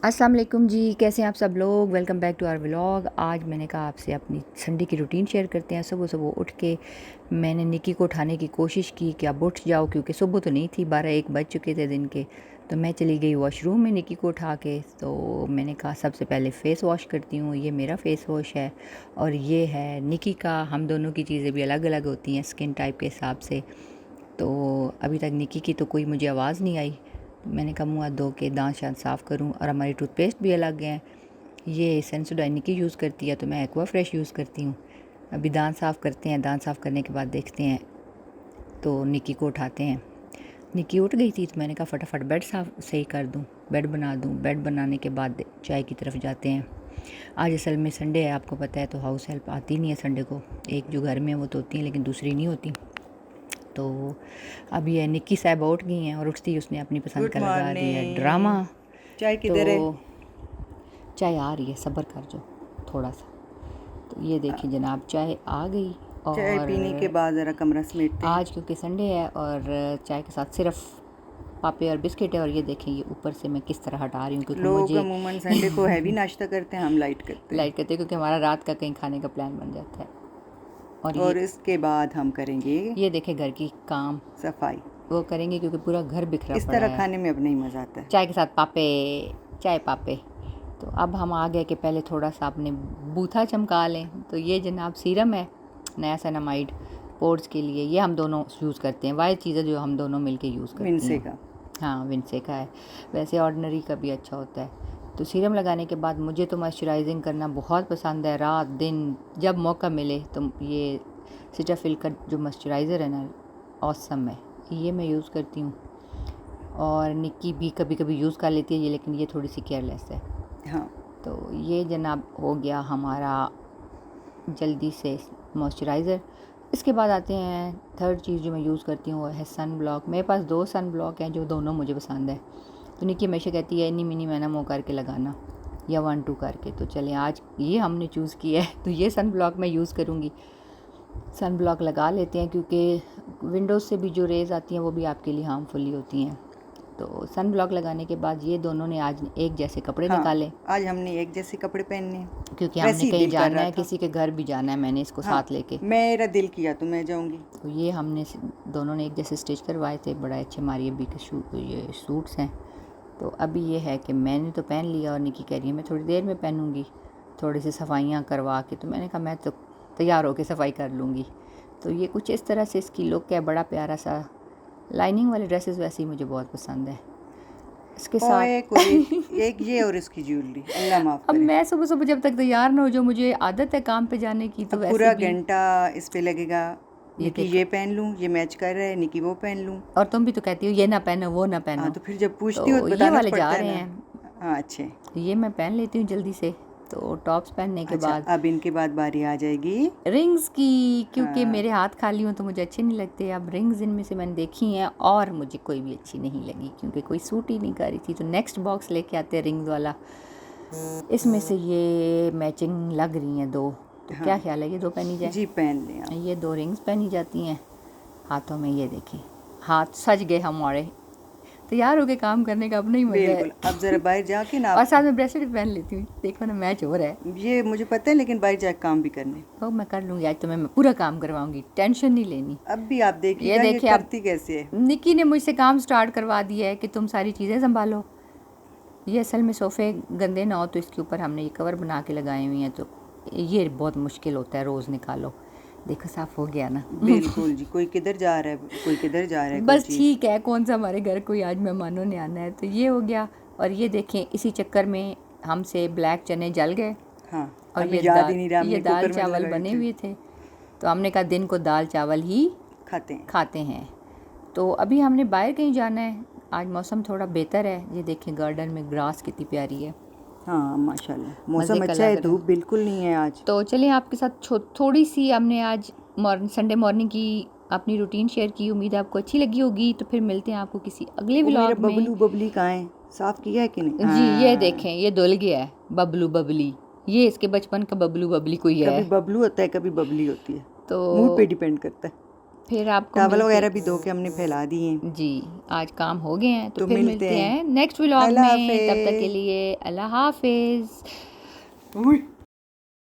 अस्सलाम वालेकुम जी, कैसे हैं आप सब लोग। Welcome back to our vlog. आज मैंने कहा आपसे अपनी संडे की रूटीन शेयर करते हैं। सुबह सुबह उठ के मैंने निकी को उठाने की कोशिश की कि अब उठ जाओ, क्योंकि सुबह तो नहीं थी, 12-1 बज चुके थे दिन के। तो मैं चली गई वॉशरूम में निकी को उठा के। तो मैंने कहा सबसे पहले फ़ेस वॉश करती हूँ। ये मेरा फ़ेस वॉश है और ये है निकी का। हम दोनों की चीज़ें भी अलग अलग होती हैं स्किन टाइप के हिसाब से। तो अभी तक निकी की तो कोई मुझे आवाज़ नहीं आई। मैंने कहा मुँह हाथ धो के दांत शांत साफ़ करूँ। और हमारी टूथपेस्ट भी अलग है। ये सेंसोडाइन निकी यूज़ करती है तो मैं एक्वा फ्रेश यूज़ करती हूँ। अभी दांत साफ़ करते हैं। दांत साफ़ करने के बाद देखते हैं तो निकी को उठाते हैं। निकी उठ गई थी तो मैंने कहा फटाफट बेड साफ़ सही कर दूँ, बेड बना दूँ। बेड बनाने के बाद चाय की तरफ जाते हैं। आज असल में संडे है, आपको पता है, तो हाउस हेल्प आती नहीं है संडे को। एक जो घर में है वो तो होती है, लेकिन दूसरी नहीं होती। तो अब ये निक्की साहिबा उठ गई हैं और उठती ही उसने अपनी पसंद गुड का लगा दिया ड्रामा। मॉर्निंग। चाय तो किधर है? चाय आ रही है, सब्र कर जो थोड़ा सा। तो ये देखिए जनाब, चाय आ गई। चाय और पीने के बाद ज़रा कमरा समेटते हैं। आज क्योंकि संडे है और चाय के साथ सिर्फ पापे और बिस्किट है। और ये देखें, ये ऊपर से मैं किस तरह हटा रही हूँ, क्योंकि लोग मुझे अमूमन संडे को हैवी नाश्ता करते हैं, हम लाइट करते हैं। लाइट करते हैं, क्योंकि हमारा रात का कहीं खाने का प्लान बन जाता है। और और इसके बाद हम करेंगे ये देखें घर की काम सफाई। वो करेंगे, क्योंकि पूरा घर बिखरा इस पड़ा तरह है। खाने में अब नहीं मज़ा आता है। चाय के साथ पापे, चाय पापे। तो अब हम आ गए कि पहले थोड़ा सा अपने बूथा चमका लें। तो ये जनाब सीरम है, नायासिनामाइड, पोर्स के लिए। ये हम दोनों यूज़ करते हैं, वाइट चीज़ें जो हम दोनों मिलके यूज़ करती विनसे हैं। का। हाँ, विनसे का है। वैसे ऑर्डिनरी का भी अच्छा होता है। तो सीरम लगाने के बाद मुझे तो मॉइस्चराइजिंग करना बहुत पसंद है, रात दिन जब मौका मिले। तो ये सिटाफिल का जो मॉइस्चराइज़र है ना, ऑसम है, ये मैं यूज़ करती हूँ। और निक्की भी कभी कभी यूज़ कर लेती है ये, लेकिन ये थोड़ी सी केयरलेस है। हाँ, तो ये जनाब हो गया हमारा जल्दी से मॉइस्चराइज़र। इसके बाद आते हैं थर्ड चीज़ जो मैं यूज़ करती हूँ, वो है सन ब्लॉक। मेरे पास 2 सन ब्लॉक हैं जो दोनों मुझे पसंद है। तो निक्की हमेशा कहती है इन्नी मिनी मैना मुँह करके लगाना, या 1-2 करके। तो चलें, आज ये हमने चूज़ किया है, तो ये सन ब्लॉक मैं यूज़ करूँगी। सन ब्लॉक लगा लेते हैं, क्योंकि विंडोज़ से भी जो रेज़ आती हैं वो भी आपके लिए हार्मफुल ही होती हैं। तो सन ब्लॉक लगाने के बाद ये दोनों ने आज एक जैसे कपड़े हाँ, निकाले, आज हमने एक जैसे कपड़े पहनने हैं। क्योंकि हमने वैसे ही कहीं दिल कर जाना रहा है, था। किसी के घर भी जाना है, मैंने इसको हाँ, साथ लेके। मेरा दिल किया तो मैं जाऊंगी। तो ये हमने दोनों ने एक जैसे स्टिच करवाए थे, बड़ा अच्छे हमारी अभी के ये सूट्स हैं। तो अभी ये है कि मैंने तो पहन लिया और निकी कह रही है मैं थोड़ी देर में पहनूंगी, थोड़ी सी सफाइयाँ करवा के। तो मैंने कहा मैं तो तैयार होकर सफाई कर लूँगी। तो ये कुछ इस तरह से इसकी लुक है, बड़ा प्यारा सा। लाइनिंग वाले ड्रेसेस वैसे ही मुझे बहुत पसंद है। इसके साथ ओए कोई एक ये और इसकी ज्वेलरी, अल्लाह माफ़ अब करे। मैं सुबह सुबह जब तक तैयार ना हो, जो मुझे आदत है काम पे जाने की, तो अब वैसे पूरा भी घंटा इस पे लगेगा। ये निकी देखो। ये पहन लूँ, ये मैच कर रहा है, निकी वो पहन लूँ। और तुम भी तो कहती हो ये ना पहनो वो ना हाँ, पहनो। तो फिर जब पूछती हो तो तो ये बताना तो वाले जा पड़ता है रहे ना। हैं, हाँ, अच्छे। ये मैं पहन लेती हूँ जल्दी से। तो टॉप्स पहनने के अच्छा, बाद अब इनके बाद बारी आ जाएगी। रिंग्स की, क्योंकि हाँ, मेरे हाथ खाली हों तो मुझे अच्छे नहीं लगते। अब रिंग्स इनमें से मैंने देखी हैं और मुझे कोई भी अच्छी नहीं लगी, क्योंकि कोई सूट ही नहीं कर रही थी। तो नेक्स्ट बॉक्स लेके आते हैं रिंग्स वाला। इसमें से ये मैचिंग लग रही हैं 2। तो क्या हाँ, ख्याल है, ये 2 पहनी जाए? जी पहन लें आप। ये 2 रिंग्स पहनी जाती हैं हाथों में। ये देखें, हाथ सज गए हमारे। तैयार होके काम करने का अपना ही मज़ा बिल्कुल, है। अब ज़रा बाहर जाके ना और आप। साथ में ब्रेसलेट भी पहन लेती हूँ, देखो ना मैच हो रहा है। ये मुझे पता है, लेकिन बाहर जाके काम भी करने। तो मैं कर लूँगी आज, तो मैं पूरा काम करवाऊँगी, टेंशन नहीं लेनी। अब भी आप ये देखिएगा ये देखिए, अब करती कैसे है। निकी ने मुझसे काम स्टार्ट करवा दिया है कि तुम सारी चीज़ें संभालो। ये असल में सोफ़े गंदे ना हो तो इसके ऊपर हमने ये कवर बना के लगाए हुए हैं। तो ये बहुत मुश्किल होता है, रोज़ निकालो। देखो साफ़ हो गया ना। बिल्कुल जी, कोई किधर जा रहा है, कोई किधर जा रहा है, कोई बस चीज़। ठीक है, कौन सा हमारे घर कोई आज मेहमानों ने आना है। तो ये हो गया। और ये देखें, इसी चक्कर में हमसे ब्लैक चने जल गए हाँ, और हमें याद ही नहीं रहा, ये हमने दाल कुकर में चावल लगाए बने थे। हुए थे। तो हमने कहा दिन को दाल चावल ही खाते हैं। खाते हैं। तो अभी हमने बाहर कहीं जाना है। आज मौसम थोड़ा बेहतर है। ये देखें गार्डन में ग्रास कितनी प्यारी है, हाँ, माशाल्लाह मज़े मौसम का अच्छा लग है, रहा धूप है। बिल्कुल नहीं है आज। तो चलिए आपके साथ थोड़ी सी हमने आज संडे मॉर्निंग की अपनी रूटीन शेयर की। उम्मीद है आपको अच्छी लगी होगी। तो फिर मिलते हैं आपको किसी अगले वो मेरा व्लॉग में। बबलू बबली कहाँ है? साफ किया है कि नहीं? जी, ये हाँ, देखें, ये धुल गया है बबलू बबली। ये इसके बचपन का बबलू बबली कोई है। कभी बबलू होता है, कभी बबली होती है। मूड तो पे डिपेंड करता है। फिर आपको टॉवल वगैरह भी धो के हमने फैला दिए हैं। जी, आज काम हो गए हैं तो तो फिर मिलते मिलते हैं हैं नेक्स्ट व्लॉग अल्लाह में। तब तक के हाफिज़। लिए अल्लाह हाफिज़।